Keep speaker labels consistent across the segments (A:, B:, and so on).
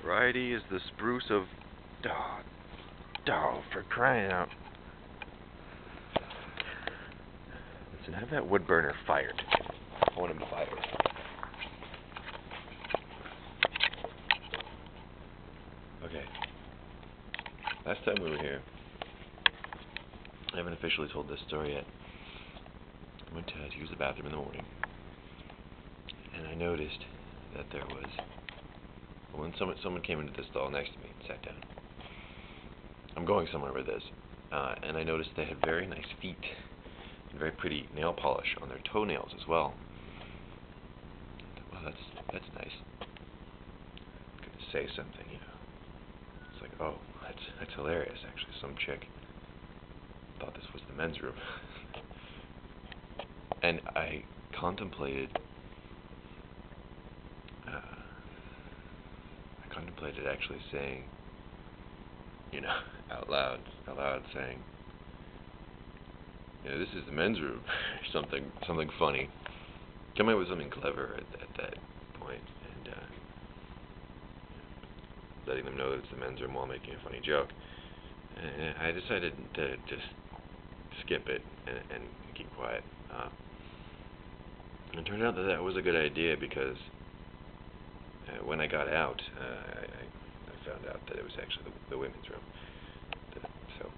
A: Variety is the spruce of... Oh, for crying out. Listen, have that wood burner fired. I want him fired. Okay. Last time we were here, I haven't officially told this story yet. I went to use the bathroom in the morning, and I noticed that there was... When someone came into the stall next to me and sat down. I'm going somewhere with this, and I noticed they had very nice feet and very pretty nail polish on their toenails as well. Well, that's nice. I'm gonna say something, you know. It's like, oh, that's hilarious. Actually, some chick thought this was the men's room, and I contemplated. Actually saying, you know, out loud saying, you know, this is the men's room, something funny. Come up with something clever at that point, and letting them know that it's the men's room while making a funny joke. And I decided to just skip it and keep quiet. And it turned out that was a good idea because when I got out, I found out that it was actually the women's room. So,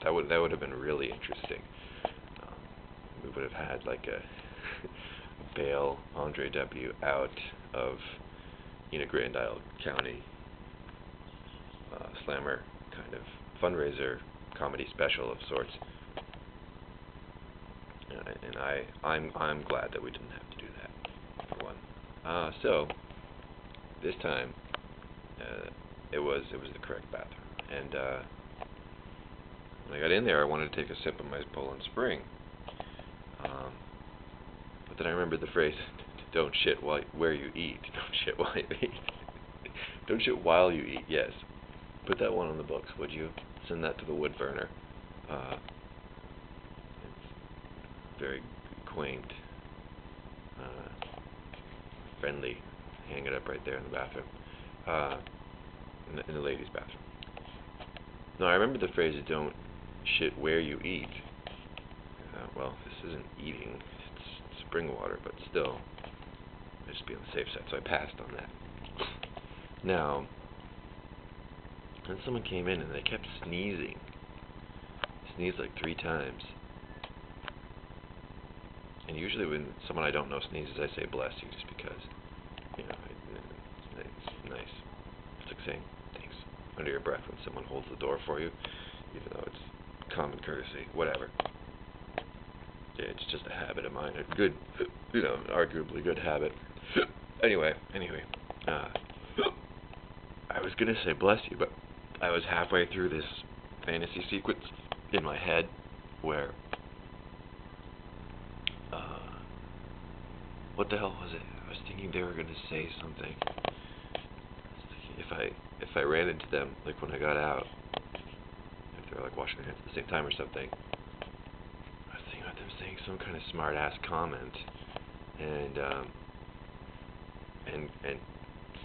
A: that would have been really interesting. We would have had like a bail andre.W out of Grand Isle County slammer kind of fundraiser comedy special of sorts. And I'm glad that we didn't have to do that, for one. So this time it was the correct bathroom, and when I got in there, I wanted to take a sip of my Poland Spring, but then I remembered the phrase, "Don't shit where you eat." Don't shit while you eat. Don't shit while you eat. Yes, put that one on the books, would you? Send that to the wood burner. Very quaint, friendly. Hang it up right there in the bathroom, in the ladies' bathroom. No, I remember the phrase, "Don't shit where you eat." Well, this isn't eating, it's spring water, but still, I'd just be on the safe side, so I passed on that. Now, then someone came in and they kept sneezing. Sneezed like 3 times. And usually when someone I don't know sneezes, I say bless you, just because, it's nice. It's like saying thanks under your breath when someone holds the door for you, even though it's common courtesy, whatever. Yeah, it's just a habit of mine, a good, arguably good habit. Anyway, I was gonna say bless you, but I was halfway through this fantasy sequence in my head where what the hell was it? I was thinking they were gonna say something. If I ran into them, like when I got out, if they were like washing their hands at the same time or something, I was thinking about them saying some kind of smart ass comment, and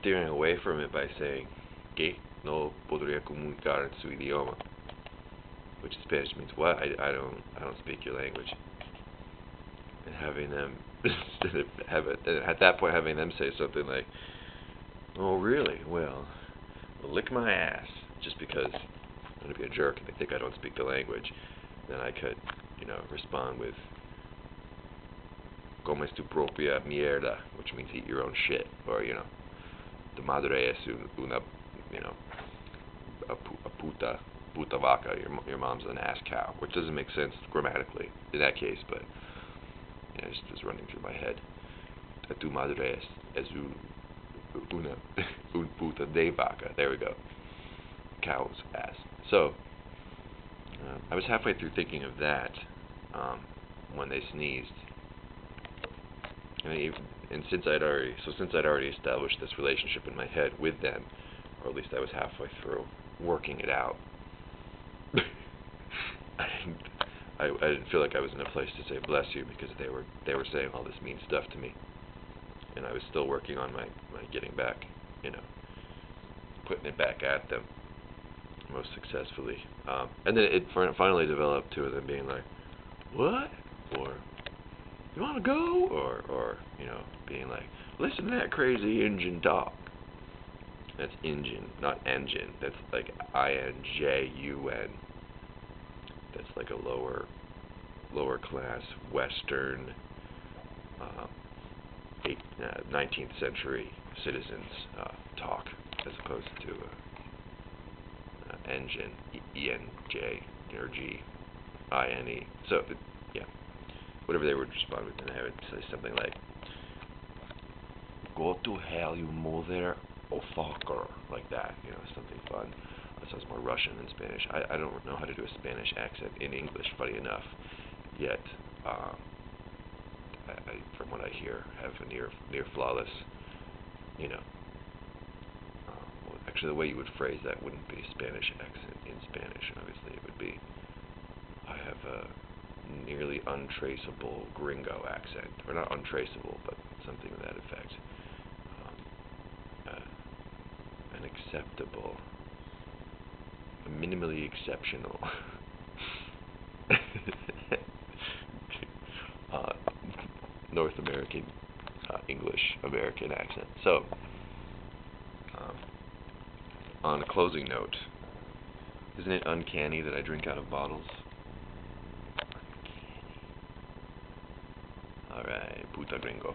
A: steering away from it by saying que no podría comunicar en su idioma, which in Spanish means what? I don't speak your language. And having them at that point having them say something like, "Oh really? Well, lick my ass," just because I'm gonna be a jerk and they think I don't speak the language. Then I could, respond with "Come es tu propia mierda," which means eat your own shit, or "Tu madre es una, a puta vaca," your mom's an ass cow, which doesn't make sense grammatically in that case, but it's just running through my head. "Tu madre es un puta de vaca." There we go. Cow's ass. So I was halfway through thinking of that when they sneezed. And since I'd already established this relationship in my head with them, or at least I was halfway through working it out, I didn't feel like I was in a place to say bless you, because they were saying all this mean stuff to me. and I was still working on my getting back, putting it back at them most successfully. And then it finally developed to them being like, what? Or, you want to go? Or being like, listen to that crazy Injun talk. That's Injun, not engine. That's like INJUN. That's like a lower class Western 19th century citizens talk, as opposed to engine, ENJ or GINE. So yeah, whatever they would respond with, and I would say something like, "Go to hell, you mother of fucker," like that. Something fun. That sounds more Russian than Spanish. I don't know how to do a Spanish accent in English, funny enough. Yet, I, from what I hear, have a near flawless, well, actually the way you would phrase that wouldn't be a Spanish accent in Spanish, obviously. It would be, I have a nearly untraceable gringo accent. Or not untraceable, but something to that effect. An acceptable, minimally exceptional North American, English American accent. So, on a closing note, isn't it uncanny that I drink out of bottles? Uncanny. Alright, puta gringo.